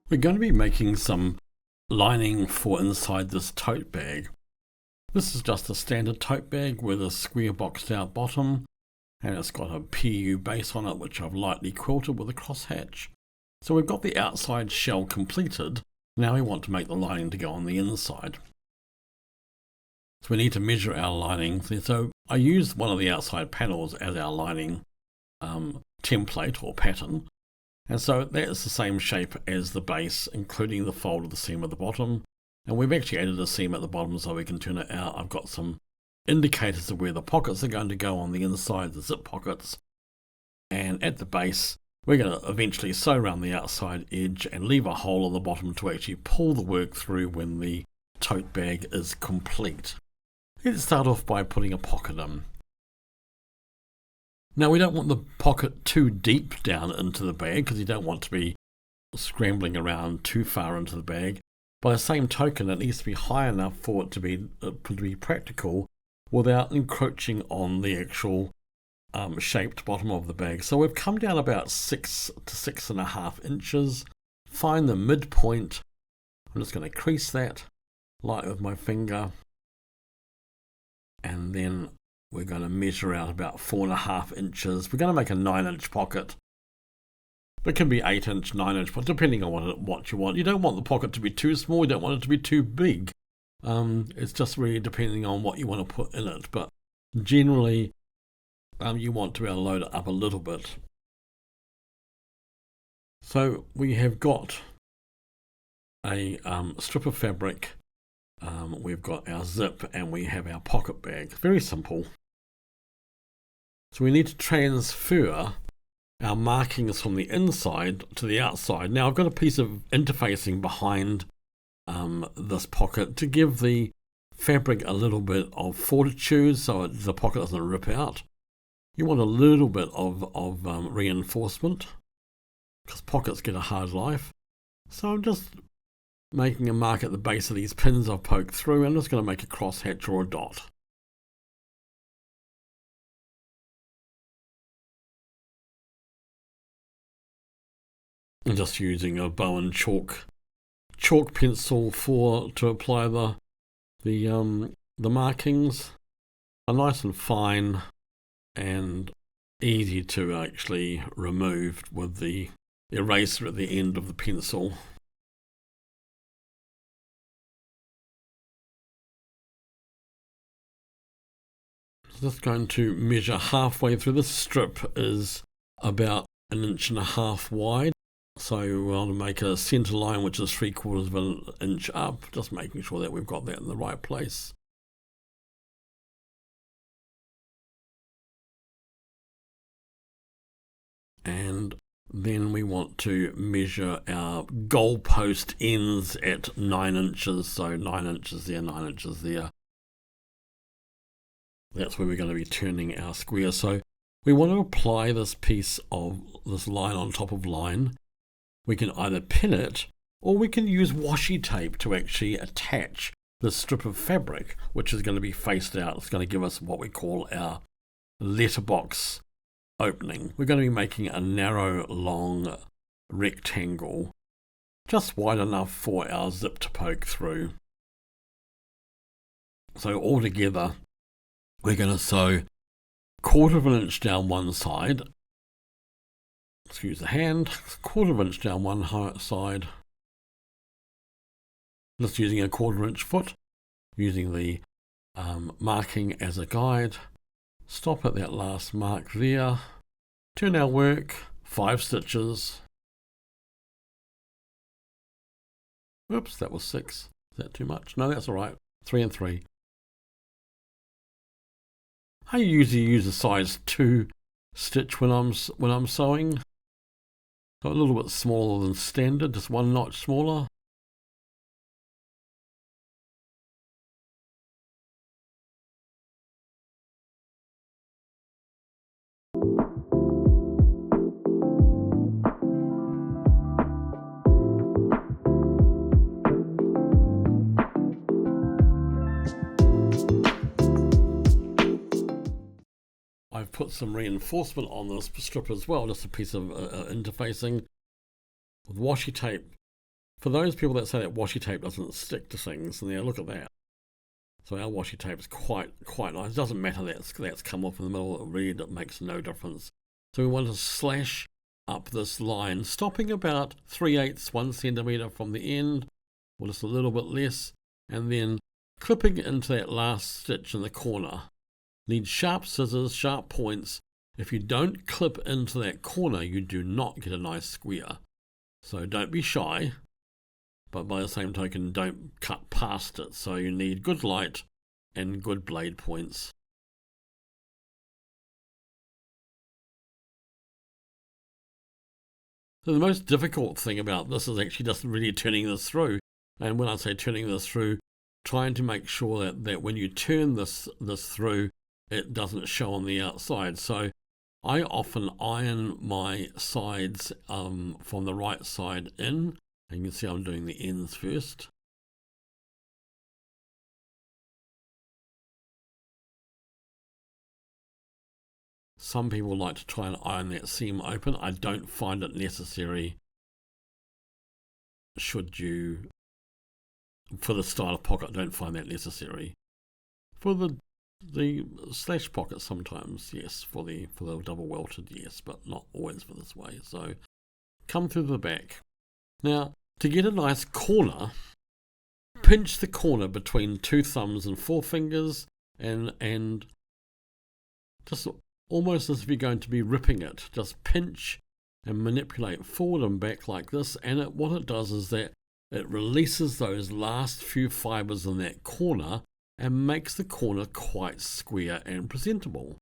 We're going to be making some lining for inside this tote bag. This is just a standard tote bag with a square boxed out bottom, and it's got a PU base on it which I've lightly quilted with a crosshatch. So we've got the outside shell completed. Now we want to make the lining to go on the inside. So we need to measure our lining. So I used one of the outside panels as our lining template or pattern. And so that's the same shape as the base, including the fold of the seam at the bottom. And we've actually added a seam at the bottom so we can turn it out. I've got some indicators of where the pockets are going to go on the inside, the zip pockets. And at the base, we're going to eventually sew around the outside edge and leave a hole on the bottom to actually pull the work through when the tote bag is complete. Let's start off by putting a pocket in. Now we don't want the pocket too deep down into the bag because you don't want to be scrambling around too far into the bag. By the same token, it needs to be high enough for it to be practical without encroaching on the actual shaped bottom of the bag. So we've come down about 6 to 6.5 inches. Find the midpoint. I'm just going to crease that light with my finger, and then we're going to measure out about 4.5 inches. We're going to make a 9-inch pocket. It can be 8-inch, 9-inch, but depending on what you want. You don't want the pocket to be too small. You don't want it to be too big. It's just really depending on what you want to put in it. But generally, you want to be able to load it up a little bit. So we have got a strip of fabric. We've got our zip and we have our pocket bag. Very simple. So we need to transfer our markings from the inside to the outside. Now I've got a piece of interfacing behind this pocket to give the fabric a little bit of fortitude so the pocket doesn't rip out. You want a little bit of reinforcement because pockets get a hard life. So I'm just making a mark at the base of these pins I've poked through. I'm just going to make a crosshatch or a dot. I'm just using a bow and chalk pencil to apply the markings. Are nice and fine and easy to actually remove with the eraser at the end of the pencil. Just going to measure halfway through. This strip is about 1.5 inches wide. So we want to make a centre line which is 3/4 of an inch up, just making sure that we've got that in the right place. And then we want to measure our goalpost ends at 9 inches. So 9 inches there, 9 inches there. That's where we're going to be turning our square. So we want to apply this piece of this line on top of line. We can either pin it or we can use washi tape to actually attach this strip of fabric, which is going to be faced out. It's going to give us what we call our letterbox opening. We're going to be making a narrow, long rectangle, just wide enough for our zip to poke through. So altogether, we're going to sew 1/4 inch down one side. Excuse the hand. 1/4 inch down one side. Just using a 1/4 inch foot. Using the marking as a guide. Stop at that last mark there. Turn our work 5 stitches. Oops, that was 6. Is that too much? No, that's all right. 3 and 3. I usually use a size 2 stitch when I'm sewing. So a little bit smaller than standard, just 1 notch smaller. I've put some reinforcement on this strip as well, just a piece of interfacing with washi tape For those people that say that washi tape doesn't stick to things, and look at that. So our washi tape is quite nice. It doesn't matter that's come off in the middle. It really makes no difference. So we want to slash up this line, stopping about 3/8, 1 centimetre from the end, or just a little bit less, and then clipping into that last stitch in the corner. Need sharp scissors, sharp points. If you don't clip into that corner, you do not get a nice square. So don't be shy, but by the same token, don't cut past it. So you need good light and good blade points. So the most difficult thing about this is actually just really turning this through. And when I say turning this through, trying to make sure that when you turn this through, it doesn't show on the outside. So I often iron my sides from the right side in. And you can see I'm doing the ends first. Some people like to try and iron that seam open. I don't find it necessary should you, for the style of pocket, I don't find that necessary. For the slash pocket sometimes, yes. For the double welted, yes, but not always for this way. So come through the back. Now, to get a nice corner, pinch the corner between 2 thumbs and 4 fingers and just almost as if you're going to be ripping it. Just pinch and manipulate forward and back like this, and what it does is that it releases those last few fibres in that corner and makes the corner quite square and presentable.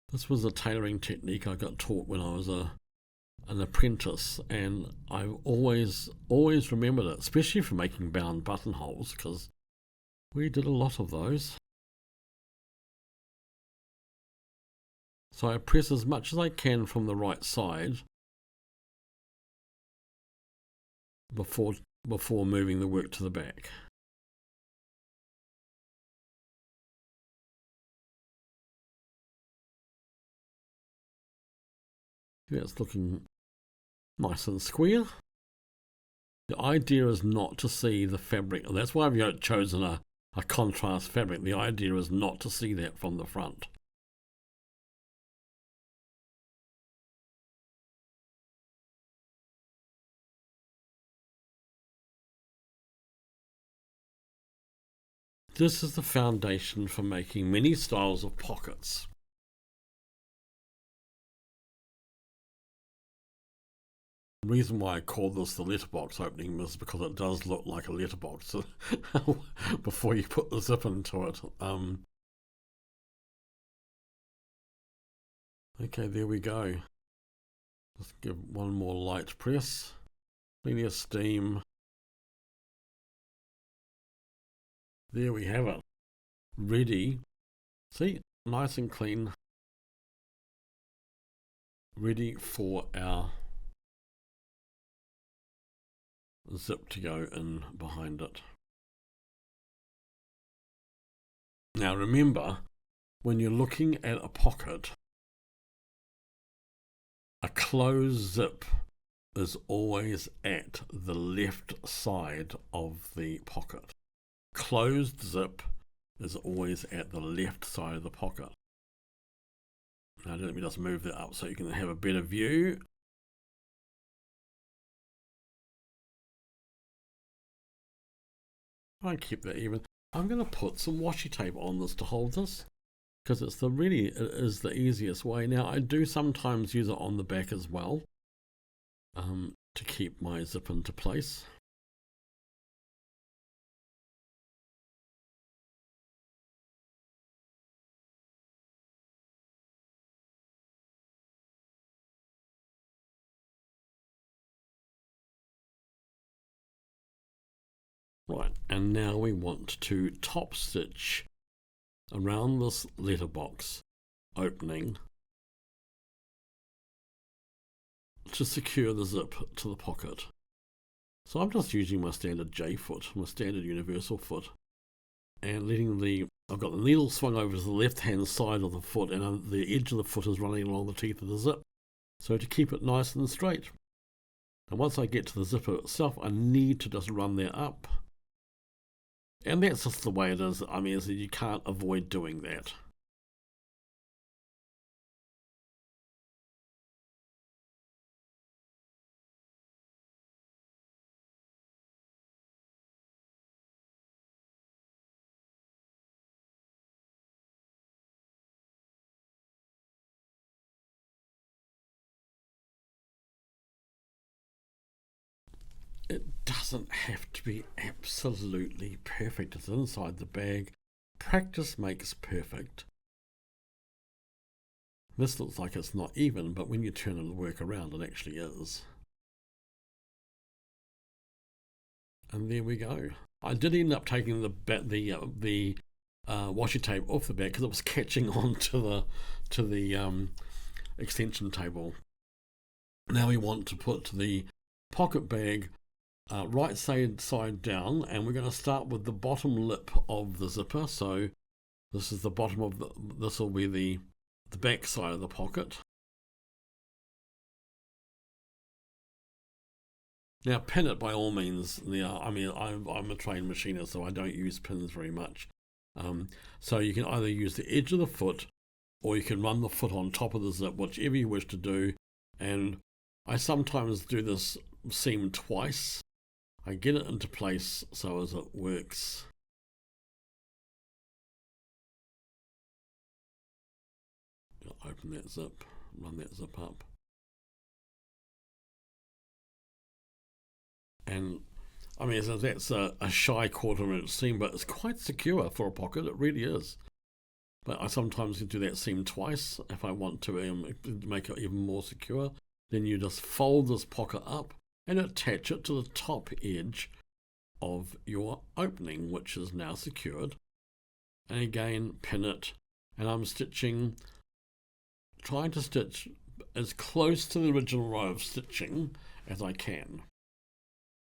This was a tailoring technique I got taught when I was an apprentice, and I always remembered it, especially for making bound buttonholes, because we did a lot of those. So I press as much as I can from the right side before moving the work to the back. Yeah, it's looking nice and square. The idea is not to see the fabric. That's why I've chosen a contrast fabric. The idea is not to see that from the front. This is the foundation for making many styles of pockets. The reason why I call this the letterbox opening is because it does look like a letterbox before you put the zip into it. Okay, there we go. Let's give one more light press. Plenty of steam. There we have it. Ready. See, nice and clean. Ready for our zip to go in behind it. Now remember, when you're looking at a pocket, a closed zip is always at the left side of the pocket. Closed zip is always at the left side of the pocket. Now let me just move that up so you can have a better view. I keep that even. I'm going to put some washi tape on this to hold this, because it is the easiest way. Now I do sometimes use it on the back as well, to keep my zip into place. Right, and now we want to top stitch around this letterbox opening to secure the zip to the pocket. So I'm just using my standard J foot, my standard universal foot, and I've got the needle swung over to the left hand side of the foot, and the edge of the foot is running along the teeth of the zip. So to keep it nice and straight. And once I get to the zipper itself, I need to just run that up. And that's just the way it is. I mean, you can't avoid doing that. It doesn't have to be absolutely perfect. It's inside the bag. Practice makes perfect. This looks like it's not even, but when you turn the work around, it actually is. And there we go. I did end up taking the washi tape off the bag because it was catching on to the extension table. Now we want to put the pocket bag right side down, and we're going to start with the bottom lip of the zipper. So this is the bottom of this will be the back side of the pocket. Now pin it by all means. I mean, I'm a trained machinist, so I don't use pins very much. So you can either use the edge of the foot, or you can run the foot on top of the zip, whichever you wish to do. And I sometimes do this seam twice. I get it into place so as it works. Open that zip, run that zip up. And I mean, so that's a shy 1/4 inch seam, but it's quite secure for a pocket, it really is. But I sometimes do that seam twice if I want to make it even more secure. Then you just fold this pocket up and attach it to the top edge of your opening, which is now secured. And again, pin it. And I'm trying to stitch as close to the original row of stitching as I can.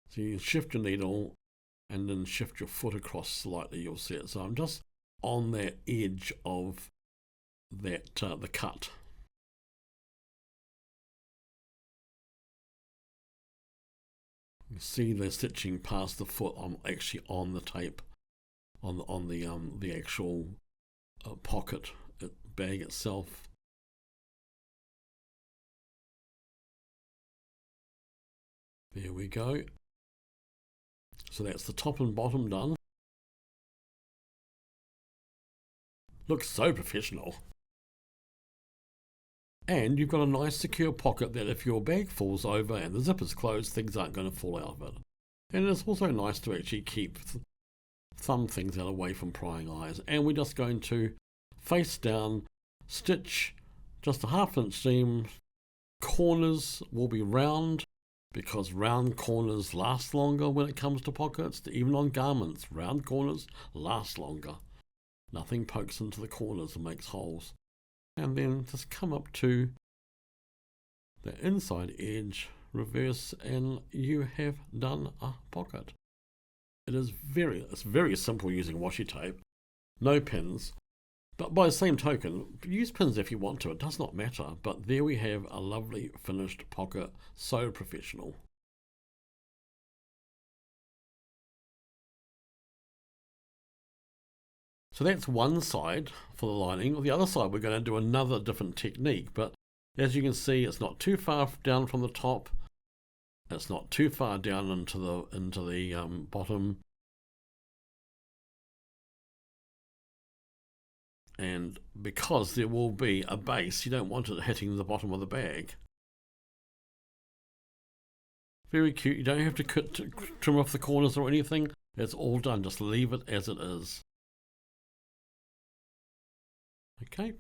So you shift your needle and then shift your foot across slightly, you'll see it. So I'm just on that edge of that the cut. You see the stitching past the foot. I'm actually on the tape, on the actual pocket bag itself. There we go. So that's the top and bottom done. Looks so professional. And you've got a nice secure pocket that if your bag falls over and the zipper's closed, things aren't going to fall out of it. And it's also nice to actually keep some things out away from prying eyes. And we're just going to face down, stitch just a 1/2 inch seam. Corners will be round because round corners last longer when it comes to pockets. Even on garments, round corners last longer. Nothing pokes into the corners and makes holes. And then just come up to the inside edge, reverse, and you have done a pocket. It's very simple using washi tape, no pins, but by the same token, use pins if you want to, it does not matter. But there we have a lovely finished pocket, so professional. So that's one side for the lining. On the other side, we're going to do another different technique, but as you can see, it's not too far down from the top. It's not too far down into the bottom. And because there will be a base, you don't want it hitting the bottom of the bag. Very cute. You don't have to trim off the corners or anything. It's all done. Just leave it as it is. Okay.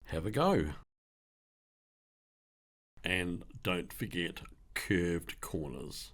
Have a go. And don't forget curved corners.